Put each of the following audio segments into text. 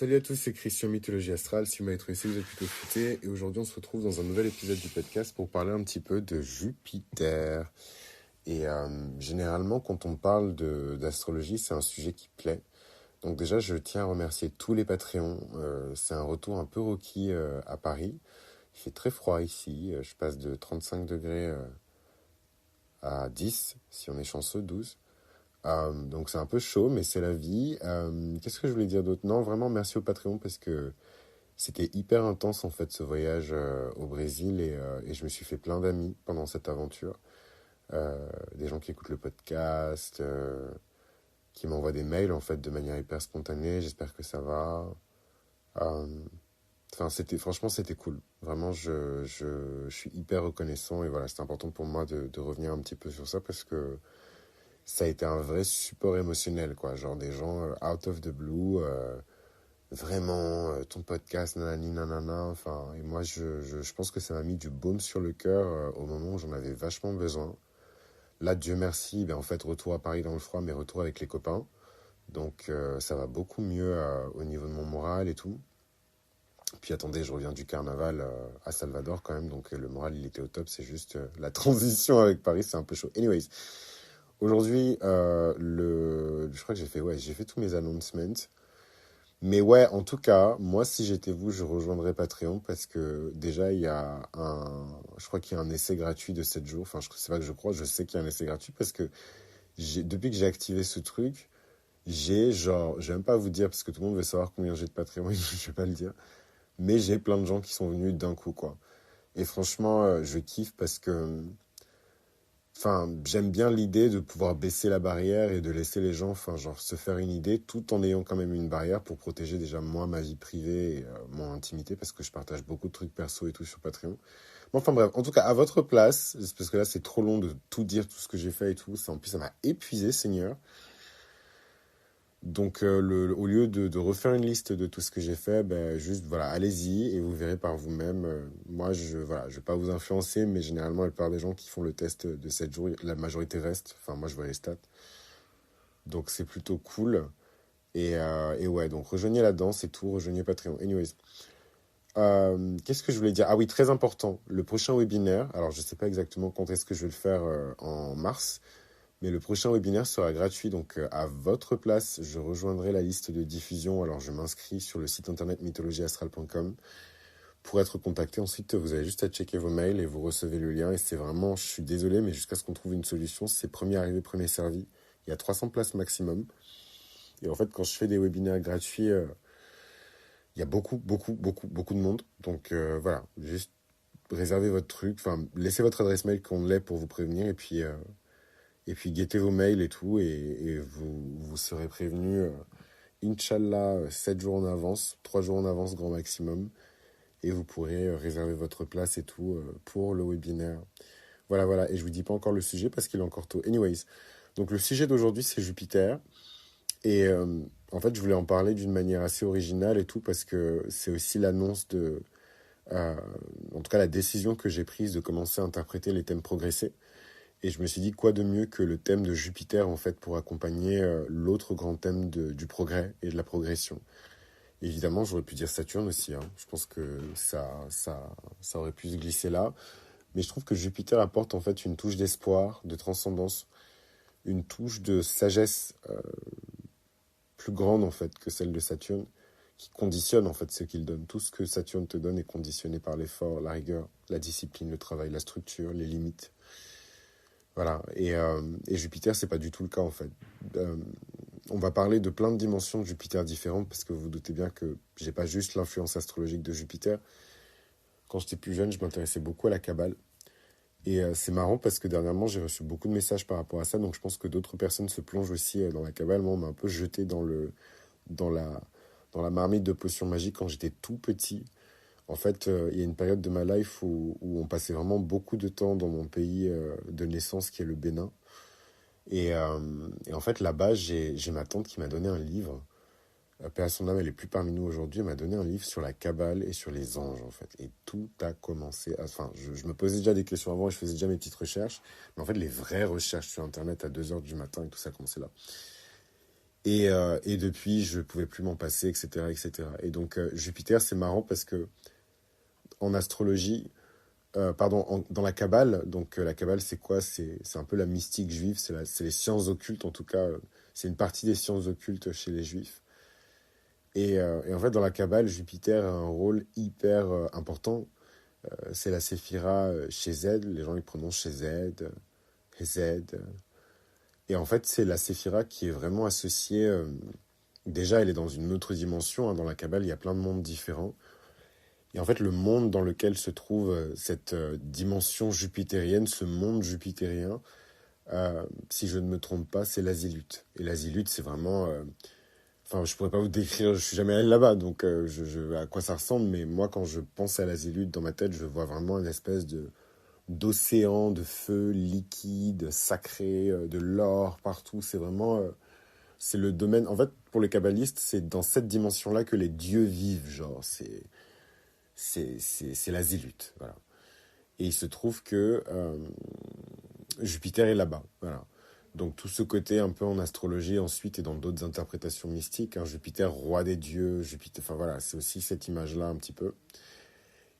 Salut à tous, c'est Christian Mythologie Astrale. Si vous m'avez trouvé ici, vous êtes plutôt futé. Et aujourd'hui, on se retrouve dans un nouvel épisode du podcast pour parler un petit peu de Jupiter. Et généralement, quand on parle d'astrologie, c'est un sujet qui plaît. Donc déjà, je tiens à remercier tous les Patreons. C'est un retour un peu rocky à Paris. Il fait très froid ici. Je passe de 35 degrés à 10, si on est chanceux, 12. Donc c'est un peu chaud, mais c'est la vie. Qu'est-ce que je voulais dire d'autre? Non, vraiment merci au Patreon parce que c'était hyper intense en fait ce voyage au Brésil et je me suis fait plein d'amis pendant cette aventure. Des gens qui écoutent le podcast, qui m'envoient des mails en fait de manière hyper spontanée. J'espère que ça va. Euh, Enfin, franchement, c'était cool. Vraiment, je suis hyper reconnaissant et voilà, c'est important pour moi de revenir un petit peu sur ça parce que ça a été un vrai support émotionnel, quoi. Genre des gens out of the blue, vraiment, ton podcast, nanani, nanana. Enfin, et moi, je pense que ça m'a mis du baume sur le cœur au moment où j'en avais vachement besoin. Là, Dieu merci, ben, en fait, retour à Paris dans le froid, mais retour avec les copains. Donc, ça va beaucoup mieux au niveau de mon moral et tout. Puis attendez, je reviens du carnaval à Salvador quand même, donc le moral, il était au top. C'est juste la transition avec Paris, c'est un peu chaud. Anyways. Aujourd'hui, je crois que j'ai fait tous mes announcements. Mais ouais, en tout cas, moi, si j'étais vous, je rejoindrais Patreon parce que déjà, je crois qu'il y a un essai gratuit de 7 jours. Enfin, c'est pas que je crois, je sais qu'il y a un essai gratuit parce que depuis que j'ai activé ce truc, je vais même pas vous dire parce que tout le monde veut savoir combien j'ai de Patreon, je vais pas le dire. Mais j'ai plein de gens qui sont venus d'un coup, quoi. Et franchement, je kiffe parce que enfin, j'aime bien l'idée de pouvoir baisser la barrière et de laisser les gens, enfin, genre, se faire une idée tout en ayant quand même une barrière pour protéger déjà moi, ma vie privée et mon intimité parce que je partage beaucoup de trucs perso et tout sur Patreon. Bon, enfin bref, en tout cas, à votre place, parce que là, c'est trop long de tout dire, tout ce que j'ai fait et tout. En plus, ça m'a épuisé, Seigneur. Donc, au lieu de refaire une liste de tout ce que j'ai fait, ben, juste, voilà, allez-y et vous verrez par vous-même. Moi, voilà, je vais pas vous influencer, mais généralement, la plupart des gens qui font le test de 7 jours, la majorité reste. Enfin, moi, je vois les stats. Donc, c'est plutôt cool. Et ouais, donc, rejoignez là-dedans, c'est tout. Rejoignez Patreon. Anyways. Qu'est-ce que je voulais dire? Ah oui, très important. Le prochain webinaire, alors, je sais pas exactement quand est-ce que je vais le faire en mars. Mais le prochain webinaire sera gratuit, donc à votre place, je rejoindrai la liste de diffusion. Alors, je m'inscris sur le site internet mythologieastrale.com pour être contacté. Ensuite, vous avez juste à checker vos mails et vous recevez le lien. Et c'est vraiment, je suis désolé, mais jusqu'à ce qu'on trouve une solution, c'est premier arrivé, premier servi. Il y a 300 places maximum. Et en fait, quand je fais des webinaires gratuits, il y a beaucoup, beaucoup, beaucoup, beaucoup de monde. Donc voilà, juste réservez votre truc. Enfin, laissez votre adresse mail qu'on l'ait pour vous prévenir. Et puis, guettez vos mails et tout, et vous serez prévenus, Inch'Allah, 7 jours en avance, 3 jours en avance, grand maximum, et vous pourrez réserver votre place et tout pour le webinaire. Voilà, voilà, et je vous dis pas encore le sujet parce qu'il est encore tôt. Anyways, donc le sujet d'aujourd'hui, c'est Jupiter, et en fait, je voulais en parler d'une manière assez originale et tout, parce que c'est aussi l'annonce euh, en tout cas la décision que j'ai prise de commencer à interpréter les thèmes progressés. Et je me suis dit, quoi de mieux que le thème de Jupiter, en fait, pour accompagner l'autre grand thème du progrès et de la progression. Évidemment, j'aurais pu dire Saturne aussi, hein. Je pense que ça aurait pu se glisser là. Mais je trouve que Jupiter apporte, en fait, une touche d'espoir, de transcendance, une touche de sagesse plus grande, en fait, que celle de Saturne, qui conditionne, en fait, ce qu'il donne. Tout ce que Saturne te donne est conditionné par l'effort, la rigueur, la discipline, le travail, la structure, les limites. Voilà, et Jupiter, c'est pas du tout le cas en fait. Euh, on va parler de plein de dimensions de Jupiter différentes parce que vous vous doutez bien que j'ai pas juste l'influence astrologique de Jupiter. Quand j'étais plus jeune, je m'intéressais beaucoup à la Kabbale. Et c'est marrant parce que dernièrement, j'ai reçu beaucoup de messages par rapport à ça. Donc je pense que d'autres personnes se plongent aussi dans la Kabbale. Moi, on m'a un peu jeté dans la, dans la marmite de potions magiques quand j'étais tout petit. En fait, il y a une période de ma life où on passait vraiment beaucoup de temps dans mon pays de naissance qui est le Bénin. Et en fait, là-bas, j'ai ma tante qui m'a donné un livre. Paix à son âme, elle est plus parmi nous aujourd'hui. Elle m'a donné un livre sur la Kabbale et sur les anges, en fait. Et tout a commencé. Enfin, je me posais déjà des questions avant et je faisais déjà mes petites recherches. Mais en fait, les vraies recherches sur Internet à 2 heures du matin et tout ça a commencé là. Et depuis, je pouvais plus m'en passer, etc., etc. Et donc, Jupiter, c'est marrant parce que en astrologie, pardon, dans la Kabbale, donc la Kabbale, c'est quoi? C'est un peu la mystique juive, c'est les sciences occultes, en tout cas, c'est une partie des sciences occultes chez les juifs. Et en fait, dans la Kabbale, Jupiter a un rôle hyper important. C'est la séphira chez Z, les gens ils prononcent chez Z, Z. Et en fait, c'est la séphira qui est vraiment associée. Déjà, elle est dans une autre dimension, hein. Dans la Kabbale, il y a plein de mondes différents. Et en fait, le monde dans lequel se trouve cette dimension jupitérienne, ce monde jupitérien, si je ne me trompe pas, c'est l'azilute. Et l'azilute, c'est vraiment. Enfin, je pourrais pas vous décrire, je suis jamais allé là-bas, donc à quoi ça ressemble, mais moi, quand je pense à l'azilute dans ma tête, je vois vraiment une espèce d'océan, de feu liquide, sacré, de l'or partout. C'est vraiment. C'est le domaine. En fait, pour les kabbalistes, c'est dans cette dimension-là que les dieux vivent, genre. C'est la zélute, voilà. Et il se trouve que Jupiter est là-bas, voilà. Donc tout ce côté un peu en astrologie ensuite et dans d'autres interprétations mystiques, hein, Jupiter, roi des dieux, Jupiter, enfin voilà, c'est aussi cette image-là un petit peu.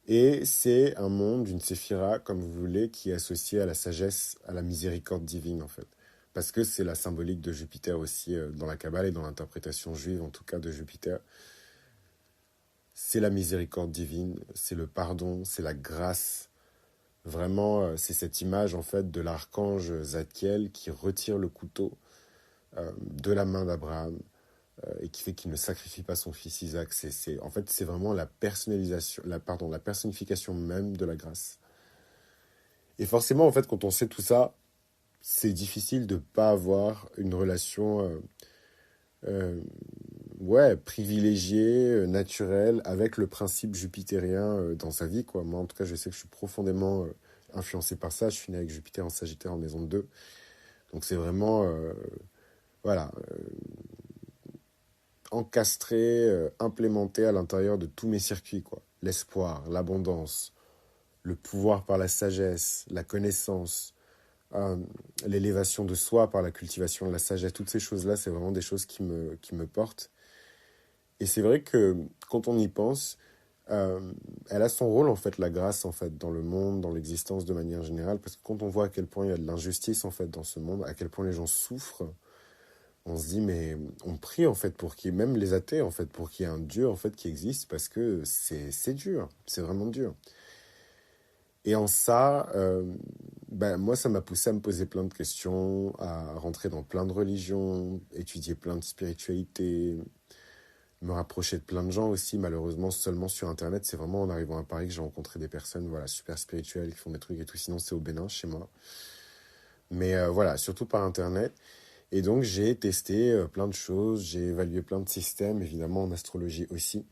Et c'est un monde, une séphira, comme vous voulez, qui est associé à la sagesse, à la miséricorde divine en fait. Parce que c'est la symbolique de Jupiter aussi dans la Kabbale et dans l'interprétation juive en tout cas de Jupiter. C'est la miséricorde divine, c'est le pardon, c'est la grâce. Vraiment, c'est cette image en fait de l'archange Zadkiel qui retire le couteau de la main d'Abraham et qui fait qu'il ne sacrifie pas son fils Isaac. En fait, c'est vraiment la personnalisation, la personnification même de la grâce. Et forcément, en fait, quand on sait tout ça, c'est difficile de ne pas avoir une relation euh, ouais, privilégiée, naturelle, avec le principe jupitérien dans sa vie, quoi. Moi, en tout cas, je sais que je suis profondément influencé par ça. Je suis né avec Jupiter en Sagittaire en maison de 2. Donc, c'est vraiment, voilà, encastré, implémenté à l'intérieur de tous mes circuits, quoi. L'espoir, l'abondance, le pouvoir par la sagesse, la connaissance, euh, l'élévation de soi par la cultivation de la sagesse. Toutes ces choses-là, c'est vraiment des choses qui me portent. Et c'est vrai que quand on y pense, euh, elle a son rôle en fait, la grâce en fait, dans le monde, dans l'existence de manière générale, parce que quand on voit à quel point il y a de l'injustice en fait dans ce monde, à quel point les gens souffrent, on se dit mais on prie en fait pour qu'il y ait, même les athées en fait, pour qu'il y ait un Dieu en fait qui existe, parce que c'est dur, c'est vraiment dur. Et en ça, ben, moi ça m'a poussé à me poser plein de questions, à rentrer dans plein de religions, étudier plein de spiritualités, me rapprocher de plein de gens aussi, malheureusement, seulement sur Internet. C'est vraiment en arrivant à Paris que j'ai rencontré des personnes voilà, super spirituelles qui font des trucs et tout. Sinon, c'est au Bénin, chez moi. Mais voilà, surtout par Internet. Et donc, j'ai testé plein de choses. J'ai évalué plein de systèmes, évidemment, en astrologie aussi.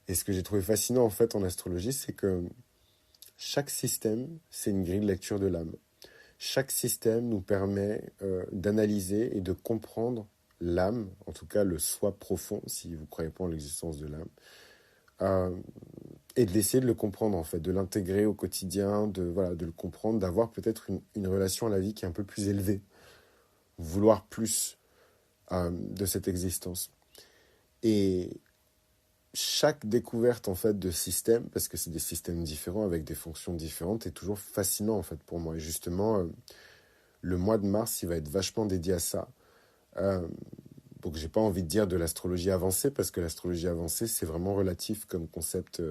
Et ce que j'ai trouvé fascinant, en fait, en astrologie, c'est que chaque système, c'est une grille de lecture de l'âme. Chaque système nous permet d'analyser et de comprendre l'âme, en tout cas le soi profond, si vous ne croyez pas en l'existence de l'âme, euh, et d'essayer de le comprendre en fait, de l'intégrer au quotidien, voilà, de le comprendre, d'avoir peut-être une relation à la vie qui est un peu plus élevée, vouloir plus de cette existence. Et chaque découverte en fait de système, parce que c'est des systèmes différents avec des fonctions différentes, est toujours fascinant en fait pour moi. Et justement, le mois de mars, il va être vachement dédié à ça. Euh, donc j'ai pas envie de dire de l'astrologie avancée, parce que l'astrologie avancée, c'est vraiment relatif comme concept.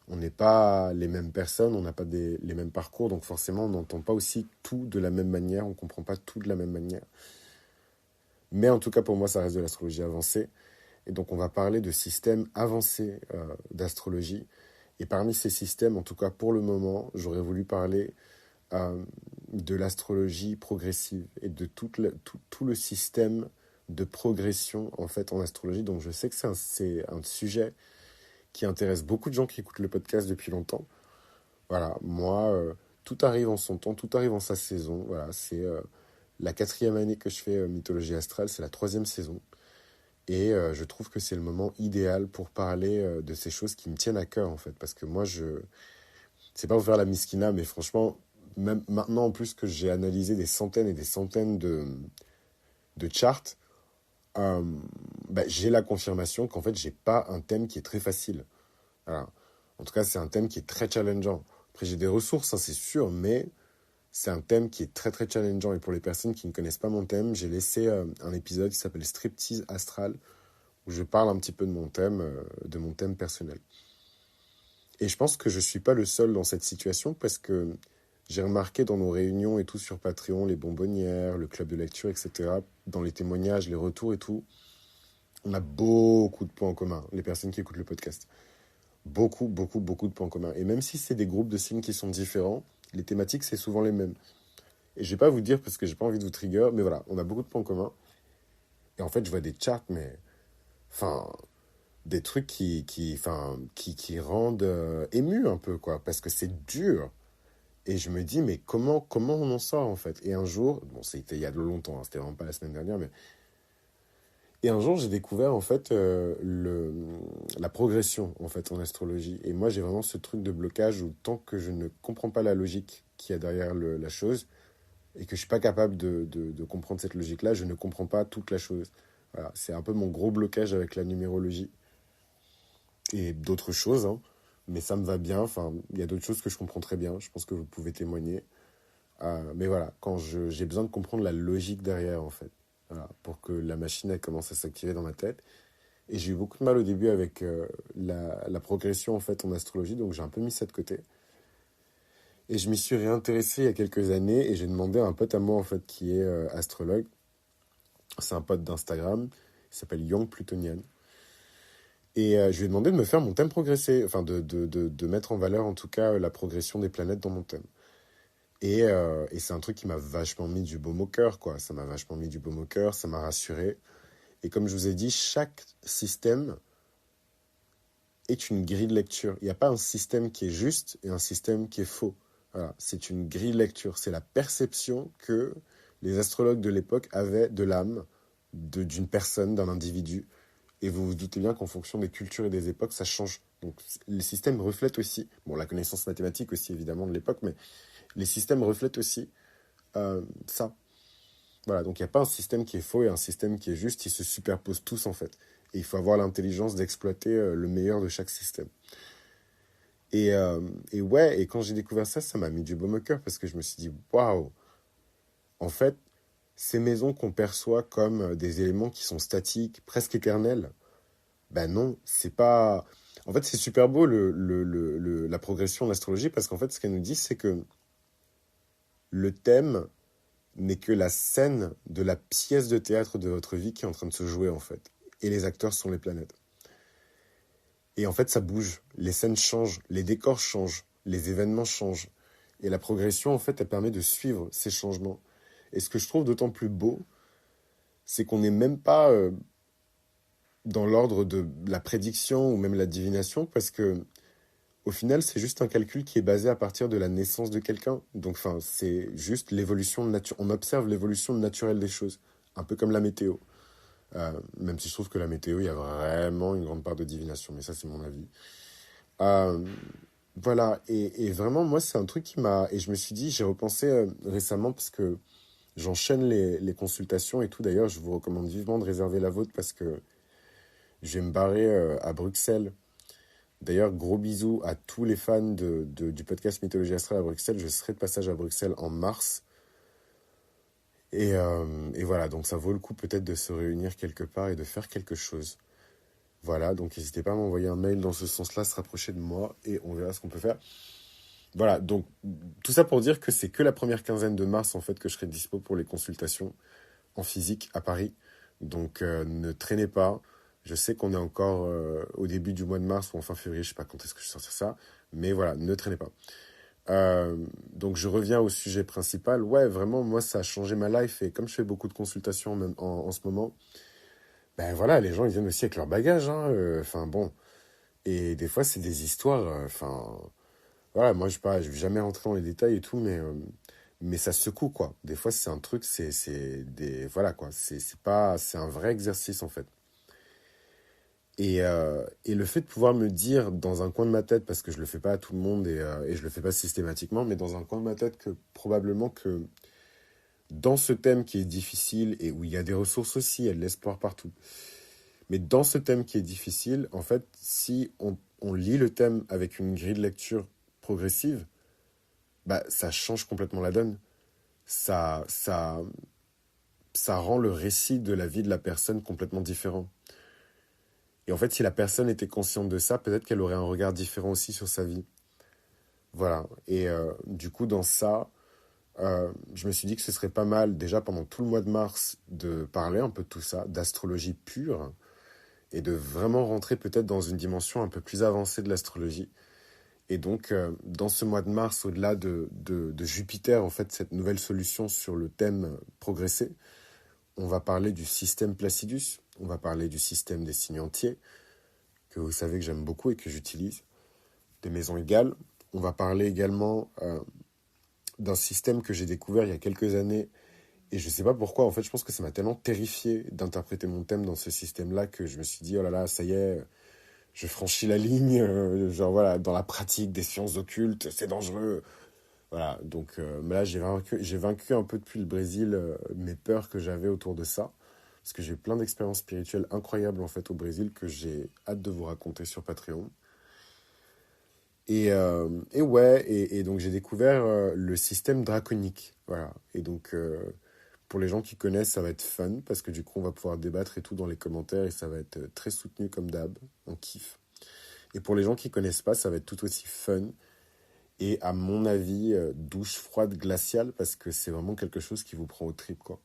On n'est pas les mêmes personnes, on n'a pas les mêmes parcours, donc forcément on n'entend pas aussi tout de la même manière, on comprend pas tout de la même manière. Mais en tout cas pour moi ça reste de l'astrologie avancée. Et donc on va parler de systèmes avancés d'astrologie. Et parmi ces systèmes, en tout cas pour le moment, j'aurais voulu parler euh, de l'astrologie progressive et de tout le système de progression en fait en astrologie. Donc je sais que c'est un sujet qui intéresse beaucoup de gens qui écoutent le podcast depuis longtemps. Voilà, moi, tout arrive en son temps, tout arrive en sa saison. Voilà, c'est la 4e année que je fais Mythologie astrale, c'est la 3e saison. Et je trouve que c'est le moment idéal pour parler de ces choses qui me tiennent à cœur, en fait. Parce que moi, c'est pas pour faire la miskina, mais franchement, même maintenant, en plus que j'ai analysé des centaines et des centaines de charts, euh, j'ai la confirmation qu'en fait, j'ai pas un thème qui est très facile. Voilà. En tout cas, c'est un thème qui est très challengeant. Après, j'ai des ressources, ça c'est sûr, mais c'est un thème qui est très très challengeant. Et pour les personnes qui ne connaissent pas mon thème, j'ai laissé un épisode qui s'appelle Striptease Astral, où je parle un petit peu de mon thème personnel. Et je pense que je suis pas le seul dans cette situation parce que j'ai remarqué dans nos réunions et tout sur Patreon, les bonbonnières, le club de lecture, etc., dans les témoignages, les retours et tout, on a beaucoup de points en commun, les personnes qui écoutent le podcast. Beaucoup, beaucoup, beaucoup de points en commun. Et même si c'est des groupes de signes qui sont différents, les thématiques, c'est souvent les mêmes. Et je vais pas vous dire parce que j'ai pas envie de vous trigger, mais voilà, on a beaucoup de points en commun. Et en fait, je vois des charts, mais enfin, des trucs qui rendent ému un peu, quoi, parce que c'est dur. Et je me dis, mais comment on en sort, en fait? Et un jour, bon, c'était il y a de longtemps, hein, c'était vraiment pas la semaine dernière, mais... Et un jour, j'ai découvert, en fait, la progression, en fait, en astrologie. Et moi, j'ai vraiment ce truc de blocage où tant que je ne comprends pas la logique qu'il y a derrière la chose, et que je suis pas capable de comprendre cette logique-là, je ne comprends pas toute la chose. Voilà, c'est un peu mon gros blocage avec la numérologie et d'autres choses, hein. Mais ça me va bien. Enfin, il y a d'autres choses que je comprends très bien. Je pense que vous pouvez témoigner. Mais voilà, j'ai besoin de comprendre la logique derrière, en fait. Voilà, pour que la machine elle commence à s'activer dans ma tête. Et j'ai eu beaucoup de mal au début avec la progression, en fait, en astrologie. Donc j'ai un peu mis ça de côté. Et je m'y suis réintéressé il y a quelques années. Et j'ai demandé à un pote à moi, en fait, qui est astrologue. C'est un pote d'Instagram. Il s'appelle Young Plutonian. Et je lui ai demandé de me faire mon thème progressé, enfin de mettre en valeur en tout cas la progression des planètes dans mon thème. Et c'est un truc qui m'a vachement mis du baume au cœur, quoi. Ça m'a vachement mis du baume au cœur, ça m'a rassuré. Et comme je vous ai dit, chaque système est une grille de lecture. Il n'y a pas un système qui est juste et un système qui est faux. Voilà, c'est une grille de lecture. C'est la perception que les astrologues de l'époque avaient de l'âme, d'une personne, d'un individu. Et vous vous doutez bien qu'en fonction des cultures et des époques, ça change. Donc les systèmes reflètent aussi, bon, la connaissance mathématique aussi évidemment de l'époque, mais les systèmes reflètent aussi ça. Voilà, donc il n'y a pas un système qui est faux et un système qui est juste, ils se superposent tous en fait. Et il faut avoir l'intelligence d'exploiter le meilleur de chaque système. Et ouais, et quand j'ai découvert ça, ça m'a mis du baume au cœur parce que je me suis dit, waouh, en fait, ces maisons qu'on perçoit comme des éléments qui sont statiques, presque éternels, ben non, c'est pas... En fait, c'est super beau la progression de l'astrologie parce qu'en fait, ce qu'elle nous dit, c'est que le thème n'est que la scène de la pièce de théâtre de votre vie qui est en train de se jouer, en fait. Et les acteurs sont les planètes. Et en fait, ça bouge. Les scènes changent, les décors changent, les événements changent. Et la progression, en fait, elle permet de suivre ces changements. Et ce que je trouve d'autant plus beau, c'est qu'on n'est même pas dans l'ordre de la prédiction ou même la divination, parce que au final, c'est juste un calcul qui est basé à partir de la naissance de quelqu'un. Donc, enfin, c'est juste l'évolution naturelle. On observe l'évolution naturelle des choses, un peu comme la météo. Même si je trouve que la météo, il y a vraiment une grande part de divination, mais ça, c'est mon avis. Euh, voilà, et vraiment, moi, c'est un truc qui m'a... Et je me suis dit, j'ai repensé récemment, parce que j'enchaîne les consultations et tout. D'ailleurs, je vous recommande vivement de réserver la vôtre, parce que je vais me barrer à Bruxelles. D'ailleurs, gros bisous à tous les fans du podcast Mythologie Astrale à Bruxelles. Je serai de passage à Bruxelles en mars. Et voilà, donc ça vaut le coup peut-être de se réunir quelque part et de faire quelque chose. Voilà, donc n'hésitez pas à m'envoyer un mail dans ce sens-là, se rapprocher de moi et on verra ce qu'on peut faire. Voilà, donc tout ça pour dire que c'est que la première quinzaine de mars en fait que je serai dispo pour les consultations en physique à Paris. Donc ne traînez pas. Je sais qu'on est encore au début du mois de mars ou en fin février, je sais pas quand est-ce que je sortir ça, mais voilà, ne traînez pas. Donc je reviens au sujet principal. Ouais, vraiment, moi ça a changé ma life et comme je fais beaucoup de consultations même en ce moment, ben voilà, les gens ils viennent aussi avec leur bagage, hein. Enfin bon, et des fois c'est des histoires. Enfin voilà, moi je vais jamais rentrer dans les détails et tout, mais ça secoue quoi. Des fois c'est un truc, c'est des voilà quoi, c'est pas c'est un vrai exercice en fait. Et le fait de pouvoir me dire dans un coin de ma tête, parce que je le fais pas à tout le monde et je le fais pas systématiquement, mais dans un coin de ma tête que probablement que dans ce thème qui est difficile et où il y a des ressources aussi, il y a de l'espoir partout. Mais dans ce thème qui est difficile, en fait, si on lit le thème avec une grille de lecture progressive, bah, ça change complètement la donne. Ça, ça, ça rend le récit de la vie de la personne complètement différent. Et en fait, si la personne était consciente de ça, peut-être qu'elle aurait un regard différent aussi sur sa vie. Voilà. Et du coup, dans ça, je me suis dit que ce serait pas mal, déjà pendant tout le mois de mars, de parler un peu de tout ça, d'astrologie pure, et de vraiment rentrer peut-être dans une dimension un peu plus avancée de l'astrologie. Et donc, dans ce mois de mars, au-delà de Jupiter, en fait, cette nouvelle solution sur le thème progresser, on va parler du système Placidus, on va parler du système des signes entiers, que vous savez que j'aime beaucoup et que j'utilise, des maisons égales. On va parler également d'un système que j'ai découvert il y a quelques années, et je ne sais pas pourquoi, en fait, je pense que ça m'a tellement terrifié d'interpréter mon thème dans ce système-là que je me suis dit, oh là là, ça y est, je franchis la ligne, genre voilà, dans la pratique des sciences occultes, c'est dangereux. Voilà, donc mais là, j'ai vaincu un peu depuis le Brésil mes peurs que j'avais autour de ça. Parce que j'ai eu plein d'expériences spirituelles incroyables en fait au Brésil que j'ai hâte de vous raconter sur Patreon. Et ouais, et donc j'ai découvert le système draconique. Voilà. Et donc pour les gens qui connaissent, ça va être fun parce que du coup on va pouvoir débattre et tout dans les commentaires et ça va être très soutenu comme d'hab. On kiffe. Et pour les gens qui connaissent pas, ça va être tout aussi fun. Et à mon avis, douche froide glaciale parce que c'est vraiment quelque chose qui vous prend au trip, quoi.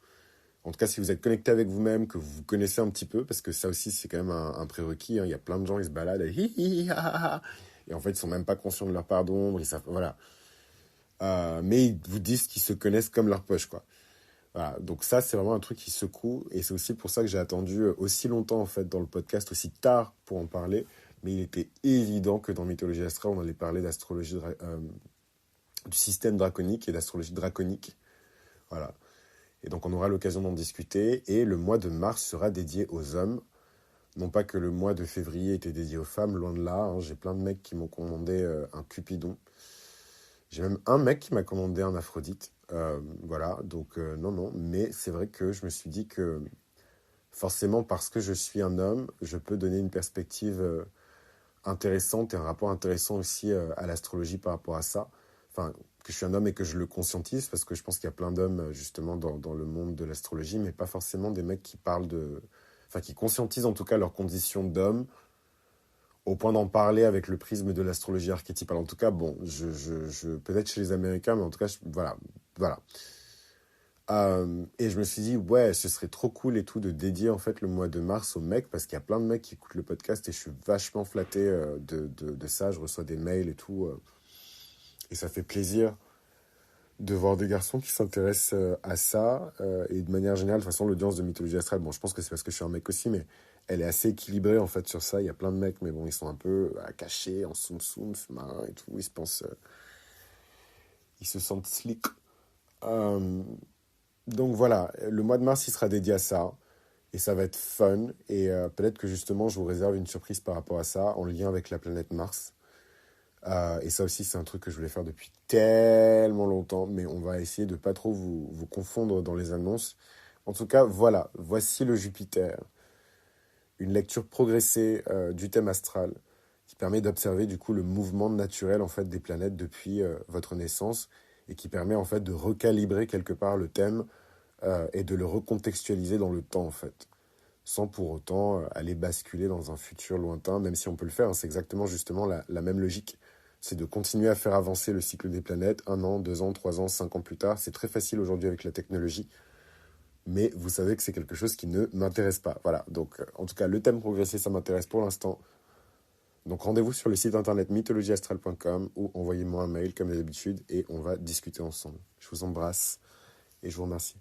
En tout cas, si vous êtes connecté avec vous-même, que vous vous connaissez un petit peu, parce que ça aussi, c'est quand même un prérequis. Hein. Il y a plein de gens, ils se baladent, et, hi, hi, hi, ha, ha, ha. Et en fait, ils sont même pas conscients de leur part d'ombre. Ils savent, voilà. Mais ils vous disent qu'ils se connaissent comme leur poche, quoi. Voilà. Donc ça, c'est vraiment un truc qui secoue. Et c'est aussi pour ça que j'ai attendu aussi longtemps, en fait, dans le podcast, aussi tard pour en parler. Mais il était évident que dans Mythologie Astrale, on allait parler d'astrologie, du système draconique et d'astrologie draconique. Voilà. Et donc on aura l'occasion d'en discuter. Et le mois de mars sera dédié aux hommes. Non pas que le mois de février était dédié aux femmes, loin de là. Hein. J'ai plein de mecs qui m'ont commandé un Cupidon. J'ai même un mec qui m'a commandé un Aphrodite. Voilà, donc non, non. Mais c'est vrai que je me suis dit que forcément, parce que je suis un homme, je peux donner une perspective intéressante et un rapport intéressant aussi à l'astrologie par rapport à ça. Enfin, que je suis un homme et que je le conscientise, parce que je pense qu'il y a plein d'hommes justement dans le monde de l'astrologie, mais pas forcément des mecs qui parlent de... Enfin, qui conscientisent en tout cas leur condition d'homme, au point d'en parler avec le prisme de l'astrologie archétypale. En tout cas, bon, peut-être chez les Américains, mais en tout cas, voilà. Voilà. Et je me suis dit, ouais, ce serait trop cool et tout de dédier en fait le mois de mars aux mecs, parce qu'il y a plein de mecs qui écoutent le podcast et je suis vachement flatté de ça. Je reçois des mails et tout. Et ça fait plaisir de voir des garçons qui s'intéressent à ça. Et de manière générale, de toute façon, l'audience de Mythologie Astrale, bon, je pense que c'est parce que je suis un mec aussi, mais elle est assez équilibrée en fait sur ça. Il y a plein de mecs, mais bon, ils sont un peu cachés, en soum-soum, sous-marin et tout. Ils se pensent. Ils se sentent slick. Donc voilà, le mois de mars, il sera dédié à ça. Et ça va être fun. Et peut-être que justement, je vous réserve une surprise par rapport à ça, en lien avec la planète Mars. Et ça aussi, c'est un truc que je voulais faire depuis tellement longtemps. Mais on va essayer de pas trop vous confondre dans les annonces. En tout cas, voilà. Voici le Jupiter. Une lecture progressée du thème astral qui permet d'observer du coup le mouvement naturel en fait des planètes depuis votre naissance et qui permet en fait de recalibrer quelque part le thème et de le recontextualiser dans le temps en fait, sans pour autant aller basculer dans un futur lointain, même si on peut le faire, hein, c'est exactement justement la même logique, c'est de continuer à faire avancer le cycle des planètes, 1 an, 2 ans, 3 ans, 5 ans plus tard, c'est très facile aujourd'hui avec la technologie, mais vous savez que c'est quelque chose qui ne m'intéresse pas, voilà, donc en tout cas le thème progressé ça m'intéresse pour l'instant, donc rendez-vous sur le site internet mythologieastrale.com ou envoyez-moi un mail comme d'habitude et on va discuter ensemble. Je vous embrasse et je vous remercie.